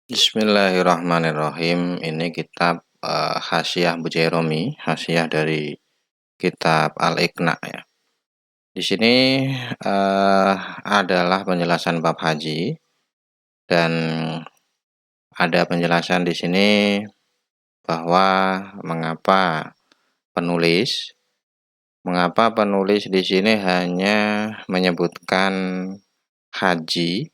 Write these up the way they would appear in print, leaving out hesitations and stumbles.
Bismillahirrahmanirrahim. Ini kitab Hasyiah Bujairumi, hasyiah dari kitab Al-Iqna ya. Di sini adalah penjelasan bab haji dan ada penjelasan di sini bahwa penulis mengapa penulis di sini hanya menyebutkan haji,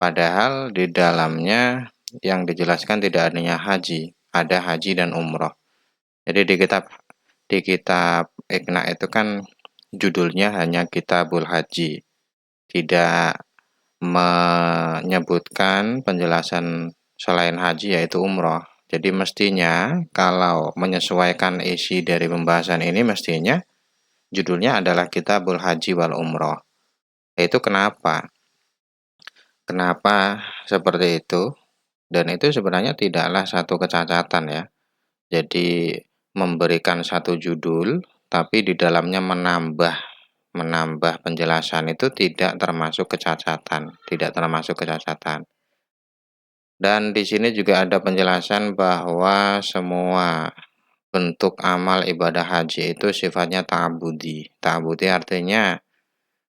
padahal di dalamnya yang dijelaskan tidak adanya haji, ada haji dan umroh. Jadi di kitab Iqna itu kan judulnya hanya Kitabul Haji, tidak menyebutkan penjelasan selain haji yaitu umroh. Jadi mestinya kalau menyesuaikan isi dari pembahasan ini mestinya judulnya adalah Kitabul Haji wal Umroh. Itu kenapa? Kenapa seperti itu? Dan itu sebenarnya tidaklah satu kecacatan ya. Jadi memberikan satu judul tapi di dalamnya menambah penjelasan itu tidak termasuk kecacatan. Dan di sini juga ada penjelasan bahwa semua bentuk amal ibadah haji itu sifatnya ta'abudi. Ta'abudi artinya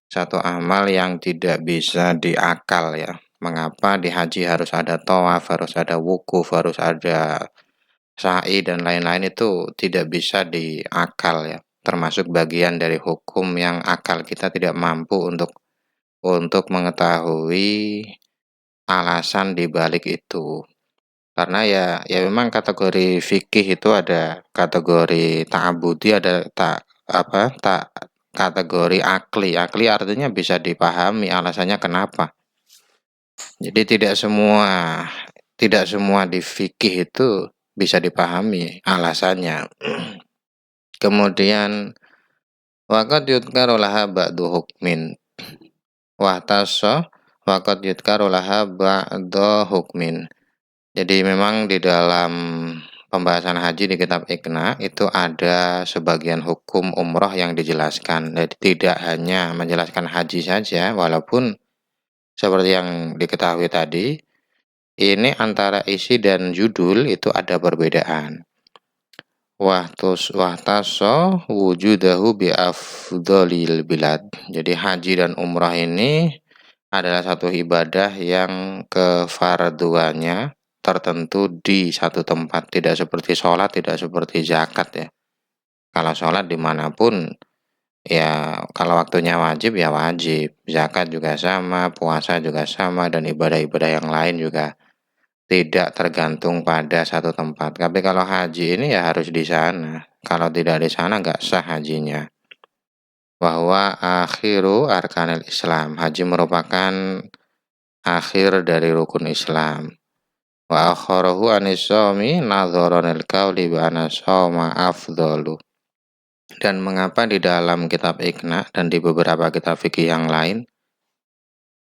satu amal yang tidak bisa diakal ya. Mengapa di haji harus ada tawaf, harus ada wukuf, harus ada sa'i dan lain-lain itu tidak bisa diakal ya. Termasuk bagian dari hukum yang akal kita tidak mampu untuk mengetahui alasan di balik itu. Karena ya memang kategori fikih itu ada kategori ta'abudi, ada kategori akli. Akli artinya bisa dipahami alasannya kenapa. Jadi tidak semua di fikih itu bisa dipahami alasannya. Kemudian waqad yudkaru laha ba'du hukmin waqad yudkaru laha ba'du hukmin. Jadi memang di dalam pembahasan haji di kitab Iqna itu ada sebagian hukum umroh yang dijelaskan. Jadi tidak hanya menjelaskan haji saja, walaupun seperti yang diketahui tadi, ini antara isi dan judul itu ada perbedaan. Wahtaso wujudahu bi afdhalil bilad. Jadi haji dan umrah ini adalah satu ibadah yang kefarduannya tertentu di satu tempat, tidak seperti sholat, tidak seperti zakat ya. Kalau sholat dimanapun ya, kalau waktunya wajib ya wajib, zakat juga sama, puasa juga sama, dan ibadah-ibadah yang lain juga tidak tergantung pada satu tempat. Tapi kalau haji ini ya harus di sana. Kalau tidak di sana nggak sah hajinya. Bahwa akhiru arkanil Islam. Haji merupakan akhir dari rukun Islam. Wa akharahu anisawmi nadharanil qawli bi anna shawma afdalu. Dan mengapa di dalam kitab Iqna dan di beberapa kitab fikih yang lain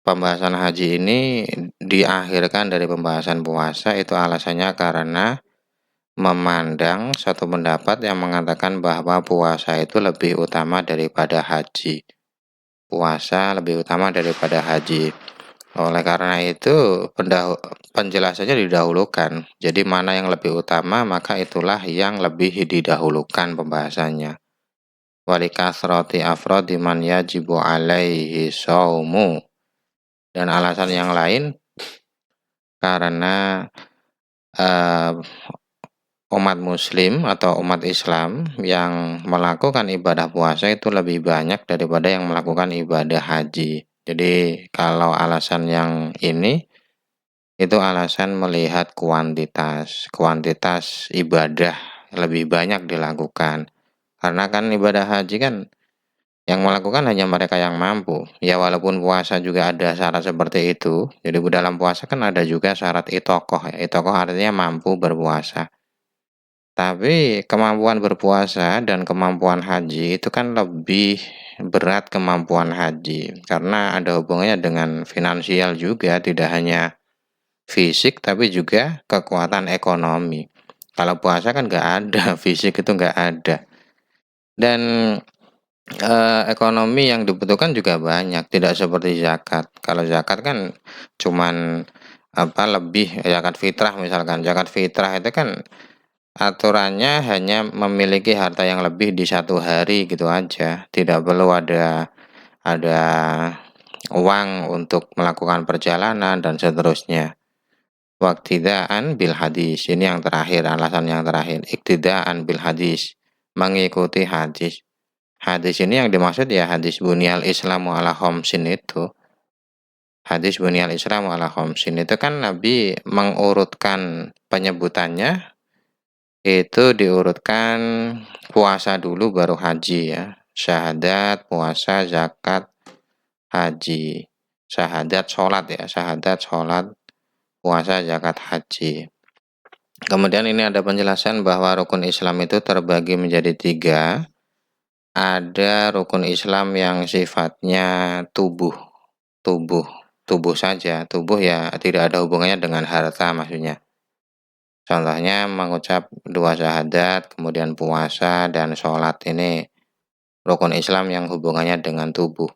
pembahasan haji ini diakhirkan dari pembahasan puasa, itu alasannya karena memandang satu pendapat yang mengatakan bahwa puasa itu lebih utama daripada haji. Puasa lebih utama daripada haji. Oleh karena itu penjelasannya didahulukan. Jadi mana yang lebih utama maka itulah yang lebih didahulukan pembahasannya. Walikasroti afrodi man yajibu alaihi saumu. Dan alasan yang lain karena umat muslim atau umat Islam yang melakukan ibadah puasa itu lebih banyak daripada yang melakukan ibadah haji. Jadi kalau alasan yang ini itu alasan melihat kuantitas ibadah lebih banyak dilakukan. Karena kan ibadah haji kan yang melakukan hanya mereka yang mampu. Ya walaupun puasa juga ada syarat seperti itu. Jadi dalam puasa kan ada juga syarat itokoh. Itokoh artinya mampu berpuasa. Tapi kemampuan berpuasa dan kemampuan haji itu kan lebih berat kemampuan haji. Karena ada hubungannya dengan finansial juga, tidak hanya fisik tapi juga kekuatan ekonomi. Kalau puasa kan nggak ada, fisik itu nggak ada. Dan ekonomi yang dibutuhkan juga banyak, tidak seperti zakat. Kalau zakat kan cuman lebih zakat fitrah misalkan. Zakat fitrah itu kan aturannya hanya memiliki harta yang lebih di satu hari gitu aja, tidak perlu ada uang untuk melakukan perjalanan dan seterusnya. Waktidaan bil hadis, ini yang terakhir, alasan yang terakhir. Iktidaan bil hadis, mengikuti hadis. Hadis ini yang dimaksud ya hadis bunyal islamu ala khomsin itu. Hadis bunyal islamu ala khomsin itu kan Nabi mengurutkan penyebutannya, itu diurutkan puasa dulu baru haji ya. Syahadat, puasa, zakat, haji. Syahadat, sholat ya. Syahadat, sholat, puasa, zakat, haji. Kemudian ini ada penjelasan bahwa rukun Islam itu terbagi menjadi 3. Ada rukun Islam yang sifatnya tubuh saja. Tubuh ya tidak ada hubungannya dengan harta maksudnya. Contohnya mengucap 2 syahadat, kemudian puasa dan sholat, ini rukun Islam yang hubungannya dengan tubuh.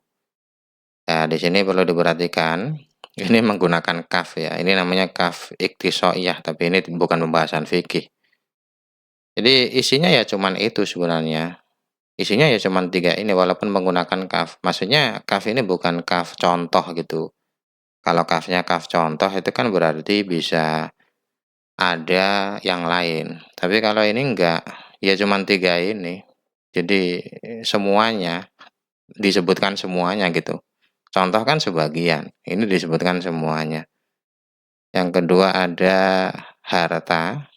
Nah, di sini perlu diperhatikan, ini menggunakan kaf ya. Ini namanya kaf iktisoiyah, tapi ini bukan pembahasan fikih. Jadi isinya ya cuman itu sebenarnya. Isinya ya cuman 3 ini walaupun menggunakan kaf. Maksudnya kaf ini bukan kaf contoh gitu. Kalau kafnya kaf contoh itu kan berarti bisa ada yang lain. Tapi kalau ini enggak, ya cuman 3 ini. Jadi semuanya, disebutkan semuanya gitu. Contoh kan sebagian, ini disebutkan semuanya. Yang kedua ada harta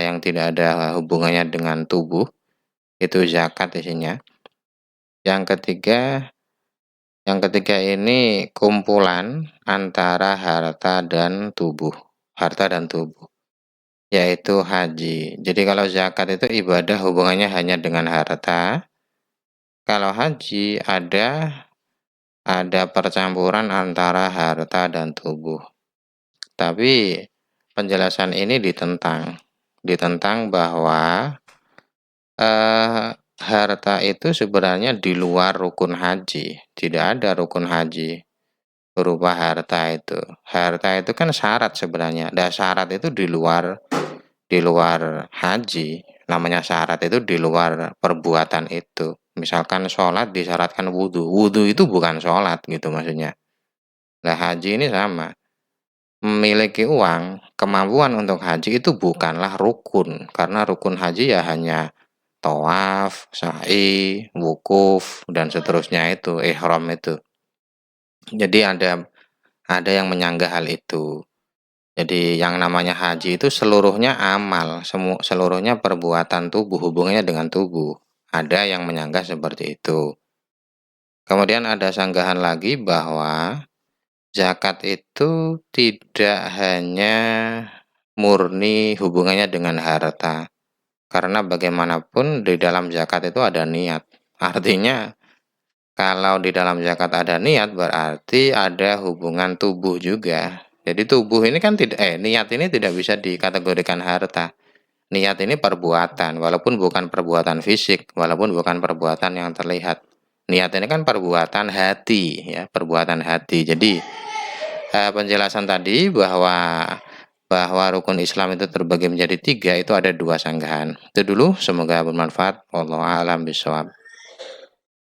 yang tidak ada hubungannya dengan tubuh, itu zakat isinya. Yang ketiga ini kumpulan antara harta dan tubuh, yaitu haji. Jadi kalau zakat itu ibadah hubungannya hanya dengan harta. Kalau haji ada percampuran antara harta dan tubuh. Tapi penjelasan ini ditentang bahwa harta itu sebenarnya di luar rukun haji. Tidak ada rukun haji berupa harta itu. Harta itu kan syarat sebenarnya. Dan syarat itu di luar haji. Namanya syarat itu di luar perbuatan itu. Misalkan sholat disyaratkan wudhu. Wudhu itu bukan sholat gitu maksudnya. Nah haji ini sama. Memiliki uang, kemampuan untuk haji itu bukanlah rukun. Karena rukun haji ya hanya tawaf, sa'i, wukuf, dan seterusnya itu, ihram itu. Jadi ada yang menyanggah hal itu. Jadi yang namanya haji itu seluruhnya amal, seluruhnya perbuatan tubuh, hubungannya dengan tubuh. Ada yang menyanggah seperti itu. Kemudian ada sanggahan lagi bahwa zakat itu tidak hanya murni hubungannya dengan harta. Karena bagaimanapun di dalam zakat itu ada niat. Artinya kalau di dalam zakat ada niat berarti ada hubungan tubuh juga. Jadi tubuh ini kan niat ini tidak bisa dikategorikan harta. Niat ini perbuatan, walaupun bukan perbuatan fisik, walaupun bukan perbuatan yang terlihat. Niat ini kan perbuatan hati, ya, perbuatan hati. Jadi penjelasan tadi bahwa rukun Islam itu terbagi menjadi 3 itu ada 2 sanggahan. Itu dulu, semoga bermanfaat. Wallahu a'lam bishawab.